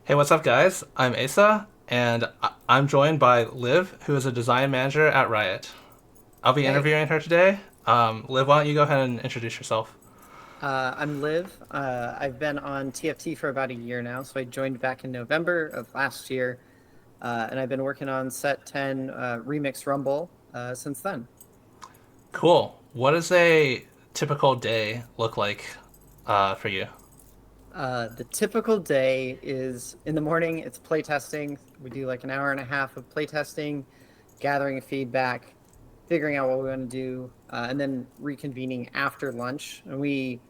Hey, what's up, guys? I'm Asa, and I'm joined by Liv, who is a design manager at Riot. I'll be Hey, interviewing her today. Liv, why don't you go ahead and introduce yourself? I'm Liv. I've been on TFT for about a year now. So I joined back in November of last year, and I've been working on Set 10 Remix Rumble since then. Cool. What does a typical day look like for you? The typical day is in the morning, it's playtesting. We do like an hour and a half of playtesting, gathering feedback, figuring out what we want to do, and then reconvening after lunch. And we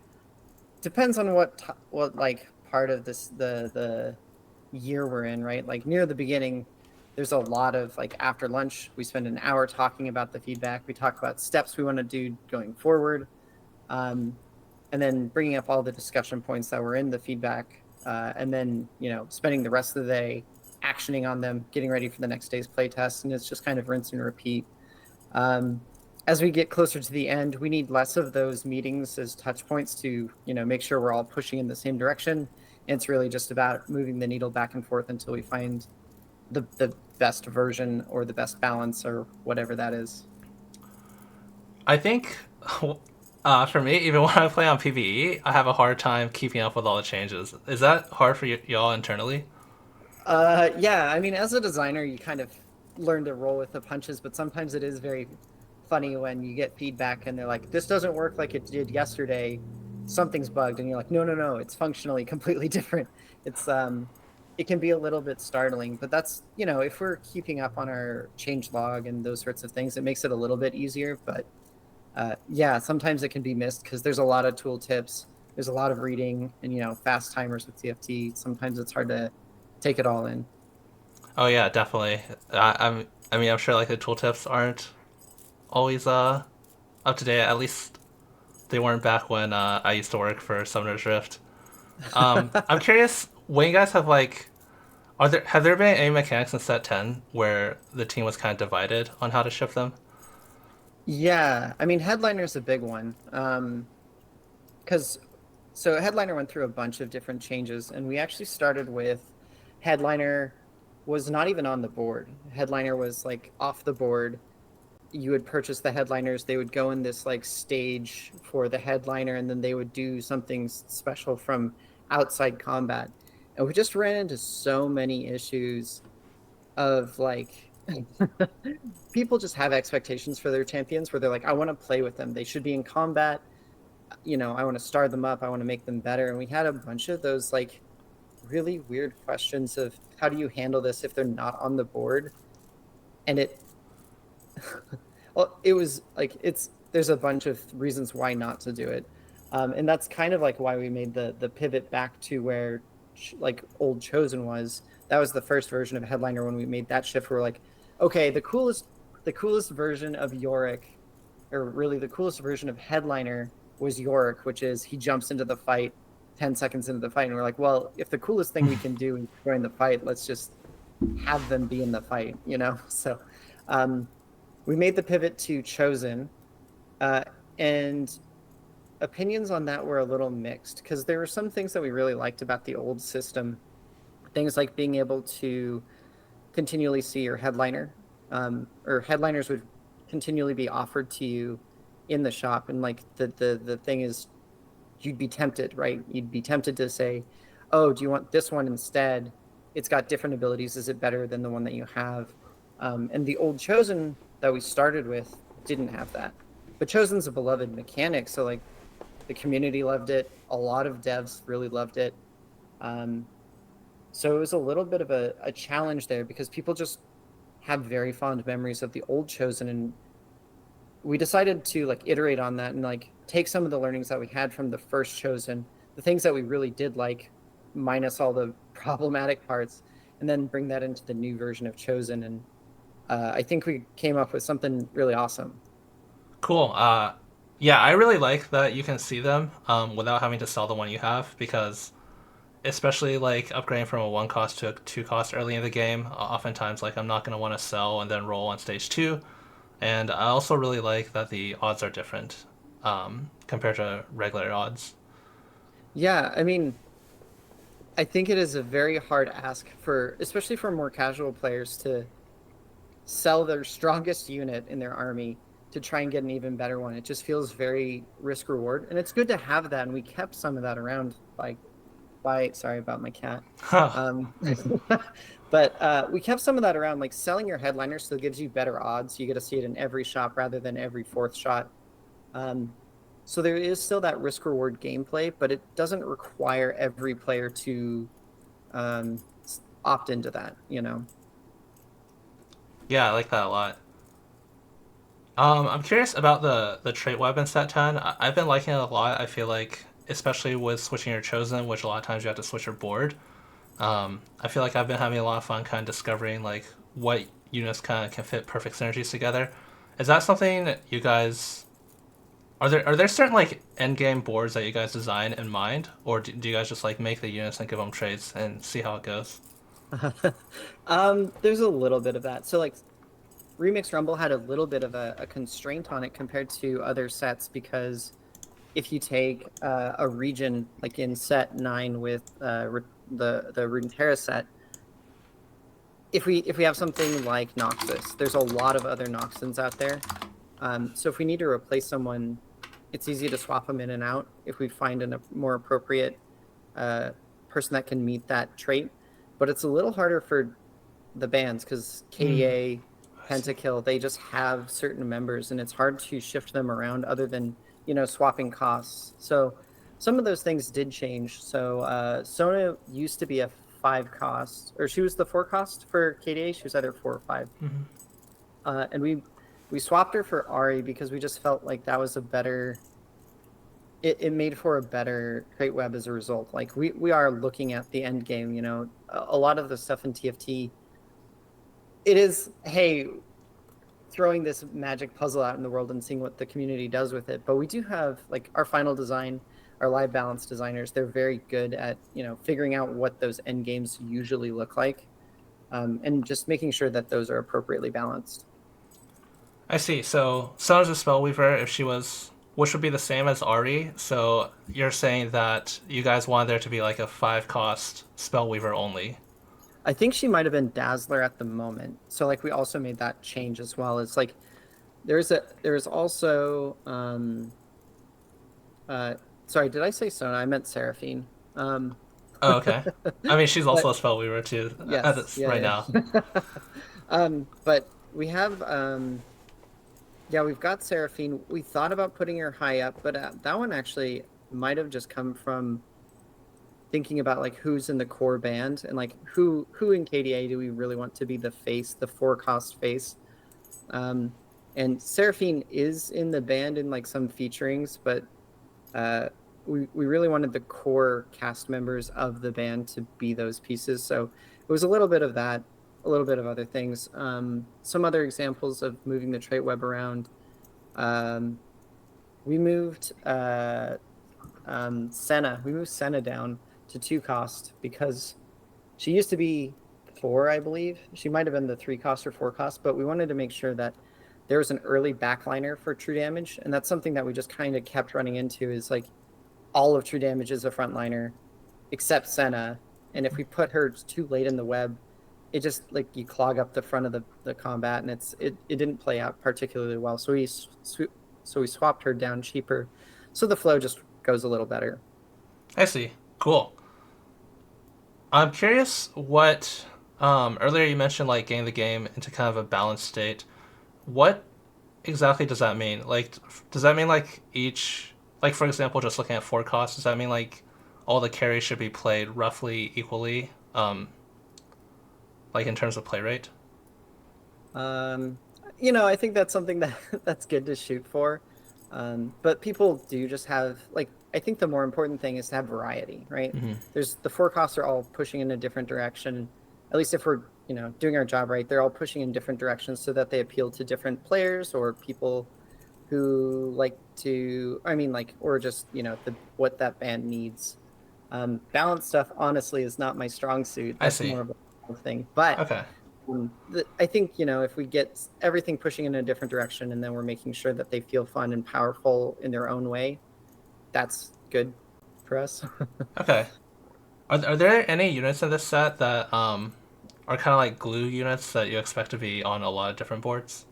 depends on what like part of the year we're in, right? Like near the beginning, there's a lot of like after lunch, we spend an hour talking about the feedback. We talk about steps we want to do going forward, um, and then bringing up all the discussion points that were in the feedback, and then spending the rest of the day actioning on them, getting ready for the next day's playtest, and it's just kind of rinse and repeat. Um, as we get closer to the end, we need less of those meetings as touch points to, make sure we're all pushing in the same direction. And it's really just about moving the needle back and forth until we find the best version or the best balance or whatever that is. I think for me, even when I play on PvE, I have a hard time keeping up with all the changes. Is that hard for y'all internally? Yeah, I mean, as a designer, you kind of learn to roll with the punches, but sometimes it is very funny when you get feedback and they're like, this doesn't work like it did yesterday. Something's bugged. And you're like, no, no, no, it's functionally completely different. It can be a little bit startling, but that's, if we're keeping up on our change log and those sorts of things, it makes it a little bit easier. But yeah, sometimes it can be missed because there's a lot of tool tips. There's a lot of reading and, fast timers with TFT. Sometimes it's hard to take it all in. Oh yeah, definitely. I mean, I'm sure like the tooltips aren't always up to date. At least they weren't back when I used to work for Summoner's Rift. I'm curious when you guys have like, are there have there been any mechanics in Set 10 where the team was kind of divided on how to ship them? Yeah, I mean, Headliner's a big one. Because so Headliner went through a bunch of different changes, and we actually started with Headliner was not even on the board. Headliner was like off the board. You would purchase the headliners, they would go in this like stage for the headliner, and then they would do something special from outside combat. And we just ran into so many issues of like people just have expectations for their champions where they're like, I want to play with them. They should be in combat. I want to star them up. I want to make them better. And we had a bunch of those like really weird questions of how do you handle this if they're not on the board? And well, it was like there's a bunch of reasons why not to do it. And that's kind of like why we made the pivot back to where like old Chosen was. That was the first version of Headliner when we made that shift. We're like, okay, the coolest version of Yorick, or really the coolest version of Headliner was Yorick, which is he jumps into the fight 10 seconds into the fight. And we're like, well, if the coolest thing we can do is join the fight, let's just have them be in the fight. So um we made the pivot to Chosen, uh, and opinions on that were a little mixed because there were some things that we really liked about the old system. Things like being able to continually see your headliner, or headliners would continually be offered to you in the shop. And like the thing is, you'd be tempted, right? You'd be tempted to say, "Oh, do you want this one instead? It's got different abilities. Is it better than the one that you have?" And the old Chosen that we started with didn't have that. But Chosen's a beloved mechanic, so like the community loved it. A lot of devs really loved it. Um, so it was a little bit of a challenge there because people just have very fond memories of the old Chosen, and we decided to like iterate on that and like take some of the learnings that we had from the first Chosen, the things that we really did like, minus all the problematic parts, and then bring that into the new version of Chosen. And I think we came up with something really awesome. Cool. Yeah, I really like that you can see them without having to sell the one you have because especially like upgrading from a one cost to a two cost early in the game, oftentimes like I'm not going to want to sell and then roll on stage two. And I also really like that the odds are different compared to regular odds. Yeah, I mean, I think it is a very hard ask for, especially for more casual players, to sell their strongest unit in their army to try and get an even better one. It just feels very risk reward, and it's good to have that. And we kept some of that around by sorry about my cat. Huh. Um, but we kept some of that around, like selling your headliner still gives you better odds. You get to see it in every shot rather than every fourth shot. Um, so there is still that risk reward gameplay, but it doesn't require every player to opt into that, you know. Yeah, I like that a lot. I'm curious about the trait weapon set 10. I've been liking it a lot. I feel like, especially with switching your chosen, which a lot of times you have to switch your board. I feel like I've been having a lot of fun kind of discovering like what units kind of can fit perfect synergies together. Is that something that you guys are there certain like end game boards that you guys design in mind, or do you guys just like make the units and give them traits and see how it goes? There's a little bit of that. So like Remix Rumble had a little bit of a constraint on it compared to other sets because if you take a region like in set 9 with the Runeterra set, if we have something like Noxus, there's a lot of other Noxons out there. So if we need to replace someone, it's easy to swap them in and out if we find a more appropriate uh, person that can meet that trait. But it's a little harder for the bands because Mm, KDA, I see. Pentakill, they just have certain members and it's hard to shift them around other than, swapping costs. So some of those things did change. So Sona used to be a 5 cost, or she was the 4 cost for KDA. She was either 4 or 5. And we swapped her for Ari because we just felt like that was a better it made for a better trait web as a result. Like we are looking at the end game, a lot of the stuff in TFT, it is, hey, throwing this magic puzzle out in the world and seeing what the community does with it. But we do have like our final design, our live balance designers, they're very good at, figuring out what those end games usually look like. And just making sure that those are appropriately balanced. I see. So Sona's a spellweaver if she was, which would be the same as Ari. So you're saying that you guys wanted there to be like a 5 cost spellweaver only. I think she might have been Dazzler at the moment. So like we also made that change as well. It's like there's also uh sorry, did I say Sona? I meant Seraphine. Um Oh, okay. I mean, she's also but a spellweaver too at yes, this right yeah, now. yeah. But we have yeah, we've got Seraphine. We thought about putting her high up, but that one actually might have just come from thinking about like who's in the core band and like who in KDA do we really want to be the face, the 4 cost face. Um, and Seraphine is in the band in like some featurings, but uh, we really wanted the core cast members of the band to be those pieces. So it was a little bit of that, a little bit of other things. Some other examples of moving the trait web around. Um, we moved Senna. We moved Senna down to 2 cost because she used to be 4, I believe. She might have been the 3 cost or 4 cost, but we wanted to make sure that there was an early backliner for true damage. And that's something that we just kind of kept running into is like all of true damage is a frontliner except Senna. And if we put her too late in the web, it just like you clog up the front of the combat and it didn't play out particularly well. So we swapped her down cheaper. So the flow just goes a little better. I see. Cool. I'm curious what. Earlier you mentioned like getting the game into kind of a balanced state. What exactly does that mean? Like, does that mean like each, like for example, just looking at 4 costs, does that mean like all the carries should be played roughly equally, like in terms of play rate? Um, I think that's something that that's good to shoot for. But people do just have like I think the more important thing is to have variety, right? Mm-hmm. There's the 4 costs are all pushing in a different direction. At least if we're, doing our job right, they're all pushing in different directions so that they appeal to different players or people who like to, I mean, like, or just, what that band needs. Balance stuff, honestly, is not my strong suit. I That's see. more of a thing. But Okay. I think, if we get everything pushing in a different direction and then we're making sure that they feel fun and powerful in their own way, that's good for us. Okay. Are there any units in this set that are kind of like glue units that you expect to be on a lot of different boards?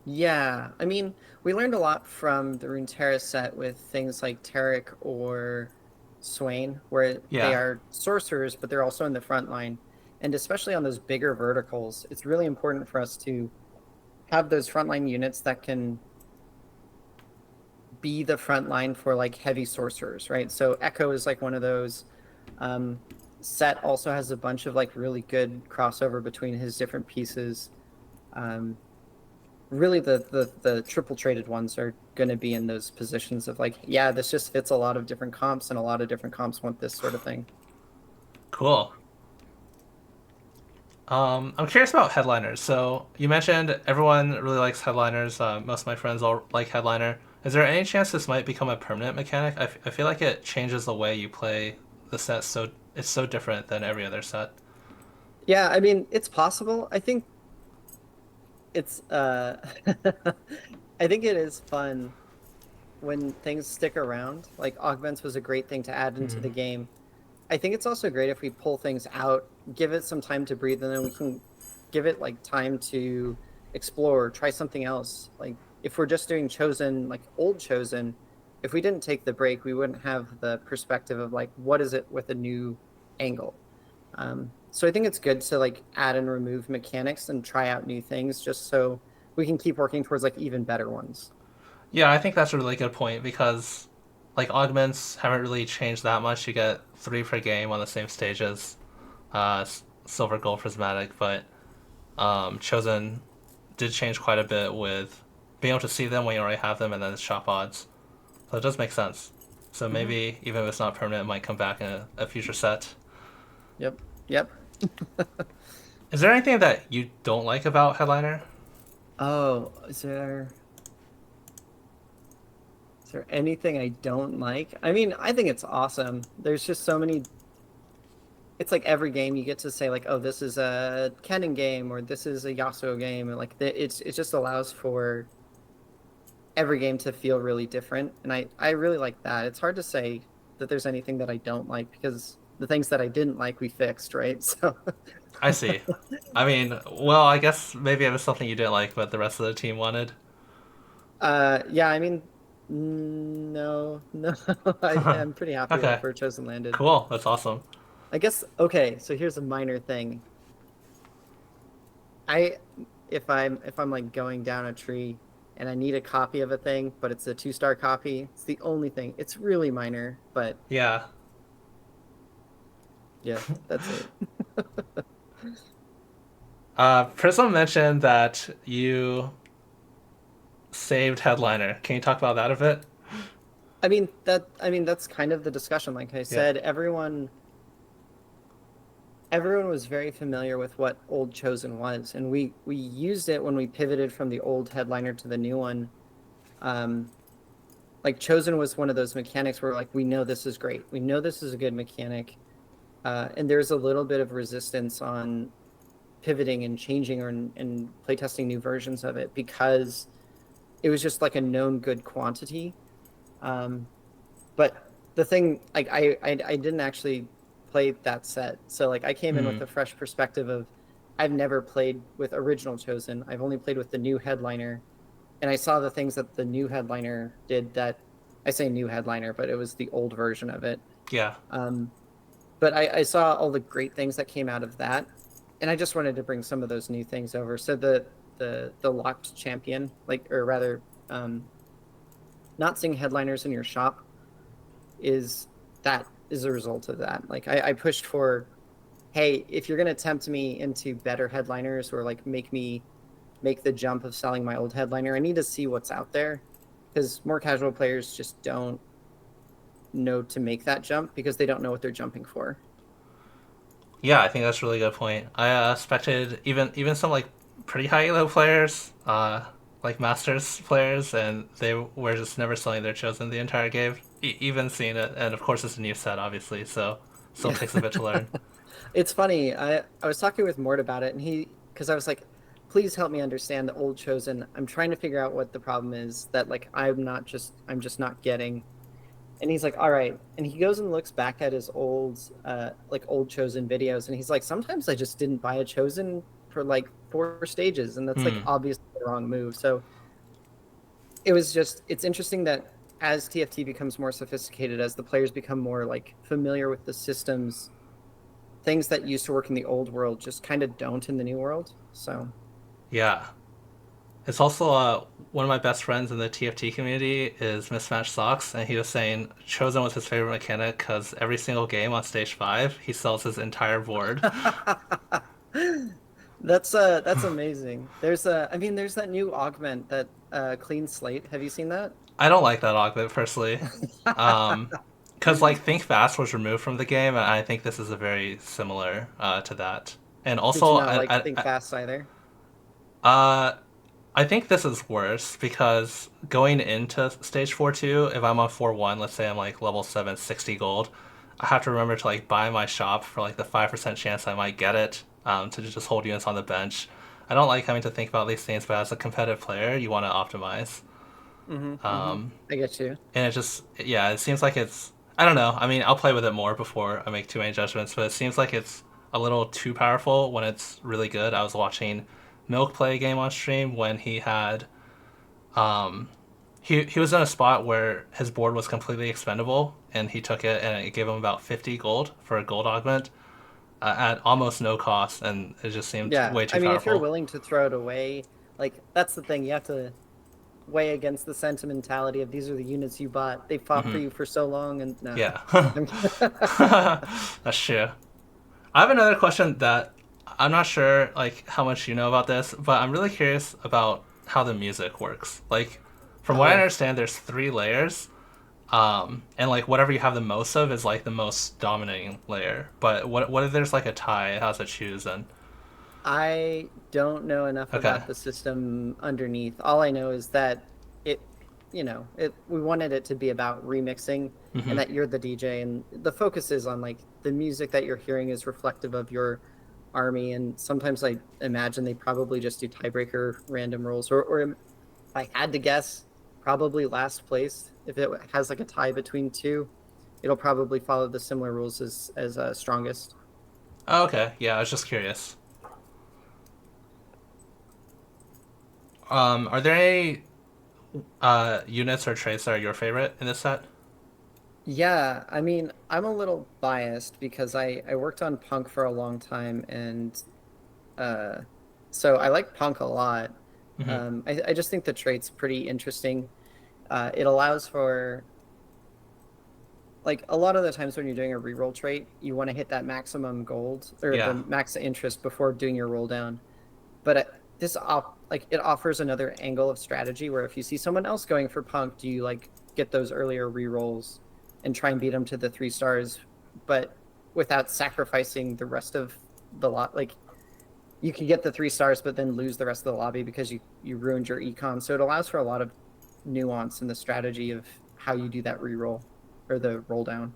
Yeah, I mean, we learned a lot from the Runeterra set with things like Tarek or Swain, where they Yeah. are sorcerers, but they're also in the front line. And especially on those bigger verticals, it's really important for us to have those frontline units that can be the front line for like heavy sorcerers, right? So Echo is like one of those. Um, Set also has a bunch of like really good crossover between his different pieces. Um, Really, the triple traded ones are going to be in those positions of like, yeah, this just fits a lot of different comps, and a lot of different comps want this sort of thing. Cool. I'm curious about headliners. So you mentioned everyone really likes headliners. Most of my friends all like headliner. Is there any chance this might become a permanent mechanic? I feel like it changes the way you play the set. So it's so different than every other set. Yeah, I mean, it's possible. I think it's I think it is fun when things stick around. Like augments was a great thing to add into the game. I think it's also great if we pull things out, give it some time to breathe, and then we can give it like time to explore, try something else. Like if we're just doing Chosen, like old Chosen, if we didn't take the break, we wouldn't have the perspective of like what is it with a new angle. So I think it's good to like add and remove mechanics and try out new things just so we can keep working towards like even better ones. Yeah, I think that's a really good point because like augments haven't really changed that much. You get three per game on the same stages, silver, gold, prismatic, but chosen did change quite a bit with being able to see them when you already have them and then shop odds. So it does make sense. So Hmm. maybe even if it's not permanent, it might come back in a future set. Yep. Yep. Is there anything that you don't like about Headliner? Oh, is there anything I don't like? I mean, I think it's awesome. There's just so many. It's like every game you get to say like, oh, this is a Kennen game or this is a Yasuo game, and like it just allows for every game to feel really different, and I really like that. It's hard to say that there's anything that I don't like because the things that I didn't like we fixed, right? So, I see. I mean, well, I guess maybe it was something you didn't like, but the rest of the team wanted. yeah, I mean, no, no, I'm pretty happy Okay, with where Chosen landed. cool. That's awesome. I guess okay, so here's a minor thing. I if I'm like going down a tree and I need a copy of a thing, but it's a 2-star copy, it's the only thing. It's really minor, but Yeah. yeah, that's it. Prism mentioned that you saved Headliner. Can you talk about that a bit? I mean that's kind of the discussion. Like I Yeah. said, everyone was very familiar with what old Chosen was, and we used it when we pivoted from the old headliner to the new one. Um, like Chosen was one of those mechanics where like we know this is great. We know this is a good mechanic. And there's a little bit of resistance on pivoting and changing and playtesting new versions of it because it was just like a known good quantity. Um, but the thing, like I didn't actually play that set, so like I came in with Mm, a fresh perspective of I've never played with original Chosen. I've only played with the new headliner, and I saw the things that the new headliner did. That I say new headliner, but it was the old version of it. yeah. Um, but I saw all the great things that came out of that, and I just wanted to bring some of those new things over. So the locked champion, like or rather, not seeing headliners in your shop is that is a result of that. Like I pushed for, hey, if you're gonna tempt me into better headliners or like make me make the jump of selling my old headliner, I need to see what's out there because more casual players just don't know to make that jump because they don't know what they're jumping for. Yeah, I think that's a really good point. I expected even some like pretty high elo players, like masters players, and they were just never selling their chosen the entire game. Even seeing it, and of course it's a new set, obviously, so still Yeah. takes a bit to learn. It's funny. I was talking with Mort about it, and because I was like, please help me understand the old chosen. I'm trying to figure out what the problem is that like I'm just not getting. And he's like, all right. And he goes and looks back at his old, like old Chosen videos, and he's like, sometimes I just didn't buy a Chosen for like 4 stages, and that's like Hmm. obviously the wrong move. So it was just, it's interesting that as TFT becomes more sophisticated, as the players become more like familiar with the systems, things that used to work in the old world just kind of don't in the new world. So Yeah. It's also one of my best friends in the TFT community is Mismatched Socks, and he was saying Chosen was his favorite mechanic because every single game on stage 5, he sells his entire board. that's amazing. There's a, I mean, there's that new augment that clean slate. Have you seen that? I don't like that augment personally. Um, because like Think Fast was removed from the game, and I think this is a very similar to that. And Did you also, not like Think Fast either? uh, I think this is worse because going into stage 4-2, if I'm on 4-1, let's say I'm like level 7, 60 gold, I have to remember to like buy my shop for like the 5% chance I might get it to just hold units on the bench. I don't like having to think about these things, but as a competitive player, you want to optimize. Mm-hmm. Um, I get you. and it just, yeah, it seems like it's, I don't know. I mean, I'll play with it more before I make too many judgments, but it seems like it's a little too powerful when it's really good. I was watching Milk play a game on stream when he had he was in a spot where his board was completely expendable, and he took it, and it gave him about 50 gold for a gold augment at almost no cost, and it just seemed Yeah. way I too mean, if you're powerful. willing to throw it away, like that's the thing. You have to weigh against the sentimentality of these are the units you bought. They fought for you for so long, and no. Yeah, that's true. I have another question that I'm not sure like how much you know about this, but I'm really curious about how the music works. Like, from what I Oh, understand, there's 3 layers, and like whatever you have the most of is like the most dominating layer. But what if there's like a tie? It has to choose and I don't know enough okay. about the system underneath. All I know is that it, we wanted it to be about remixing and that you're the DJ, and the focus is on like the music that you're hearing is reflective of your army. And sometimes I imagine they probably just do tiebreaker random rolls, or if I had to guess, probably last place. If it has like a tie between two, it'll probably follow the similar rules as strongest. Oh, okay, yeah, I was just curious. Are there any units or traits that are your favorite in this set? Yeah, I mean, I'm a little biased because I worked on Punk for a long time, and uh so I like Punk a lot. I just think the trait's pretty interesting. It allows for, like, a lot of the times when you're doing a reroll trait, you want to hit that maximum gold or the Yeah. max interest before doing your roll down. But it offers another angle of strategy where if you see someone else going for Punk, do you like get those earlier rerolls and try and beat them to the 3 stars, but without sacrificing the rest of the lot? Like, you could get the 3 stars, but then lose the rest of the lobby because you ruined your econ. So it allows for a lot of nuance in the strategy of how you do that reroll or the roll down.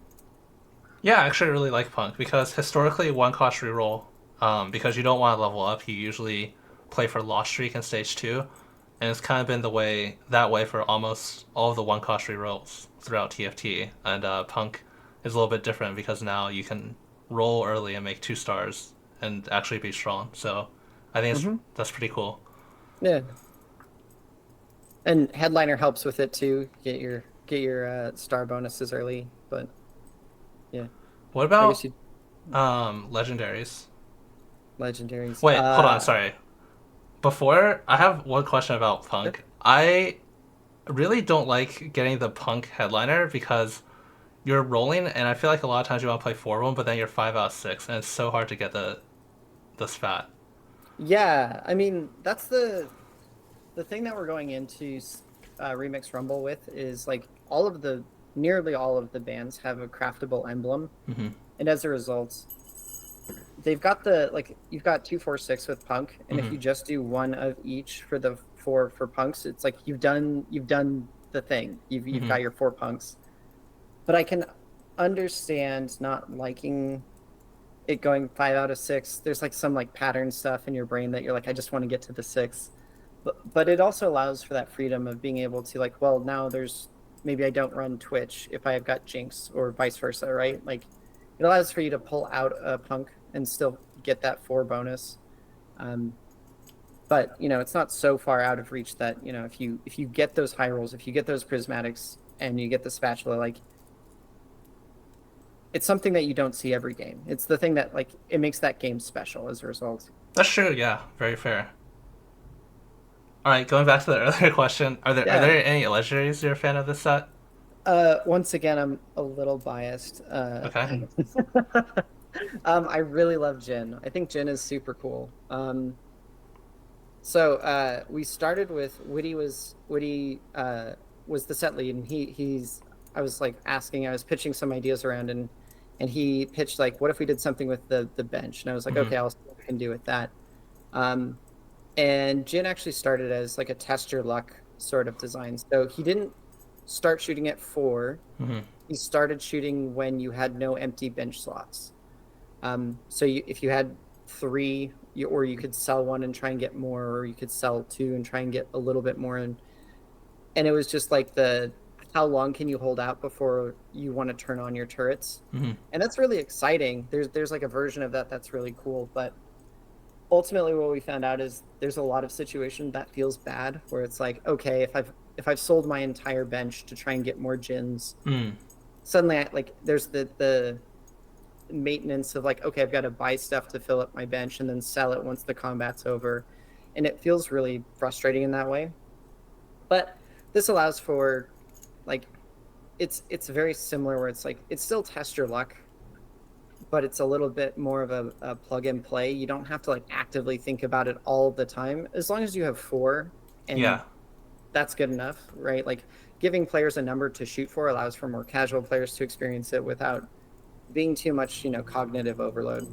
Yeah, I actually really like Punk because historically, one cost reroll, because you don't want to level up, you usually play for Lost Streak in stage 2. And it's kind of been that way for almost all of the one cost rerolls throughout TFT. And Punk is a little bit different because now you can roll early and make 2 stars and actually be strong. So I think Hmm. that's pretty cool. Yeah, and headliner helps with it too. Get your star bonuses early, but yeah, What I guess about you legendaries? legendaries. Wait, hold on, sorry. Before, I have one question about Yep. Punk. I really don't like getting the Punk headliner because you're rolling, and I feel like a lot of times you want to play 4-1, but then you're 5 out of 6, and it's so hard to get the spat. Yeah, I mean that's the thing that we're going into Remix Rumble with is like nearly all of the bands have a craftable emblem, and as a result, they've got the like you've got 2, 4, 6 with Punk, and if you just do one of each for the four for Punks, it's like you've done the thing. You've got your 4 Punks. But I can understand not liking it going 5 out of 6. There's like some like pattern stuff in your brain that you're like, I just want to get to the 6. But it also allows for that freedom of being able to like, well, now there's maybe I don't run Twitch if I've got Jinx or vice versa, right? Like it allows for you to pull out a punk and still get that 4 bonus. Um, but it's not so far out of reach that if you get those high rolls, if you get those prismatics and you get the spatula, like it's something that you don't see every game. It's the thing that like it makes that game special as a result. That's true. Yeah, very fair. All right, going back to the earlier question, are Yeah. there any legendaries you're a fan of this set? Once again, I'm a little biased. Okay. I really love Jin. I think Jin is super cool. So we started with Woody was the set lead, and he's I was like asking, I was pitching some ideas around, and he pitched like, what if we did something with the bench? And I was like, Mm-hmm. okay, I'll see what I can do with that. Um, and Jin actually started as like a test your luck sort of design. So he didn't start shooting at 4. Mm-hmm. He started shooting when you had no empty bench slots. So if you had 3, or you could sell 1 and try and get more, or you could sell 2 and try and get a little bit more. And it was just like how long can you hold out before you want to turn on your turrets? Mm-hmm. And that's really exciting. There's like a version of that that's really cool. But ultimately, what we found out is there's a lot of situation that feels bad, where it's like, okay, if I've sold my entire bench to try and get more gins, Mm. suddenly like there's the maintenance of like, okay, I've got to buy stuff to fill up my bench and then sell it once the combat's over. And it feels really frustrating in that way. But this allows for like it's very similar, where it's like it's still test your luck, but it's a little bit more of a plug and play. You don't have to like actively think about it all the time, as long as you have 4, and Yeah. that's good enough, right? Like giving players a number to shoot for allows for more casual players to experience it without being too much, cognitive overload.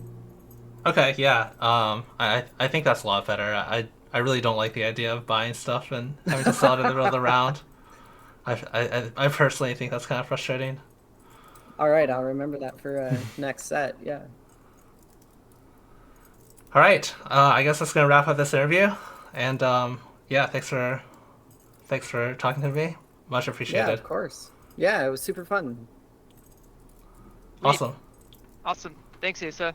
Okay. Yeah. I think that's a lot better. I really don't like the idea of buying stuff and having to sell it in the middle of the round. I personally think that's kind of frustrating. All right, I'll remember that for next set. Yeah. All right. I guess that's gonna wrap up this interview. And yeah, thanks for talking to me. Much Yeah, appreciated. of course. Yeah, it was super fun. Sweet. Awesome. Awesome. Thanks, Asa.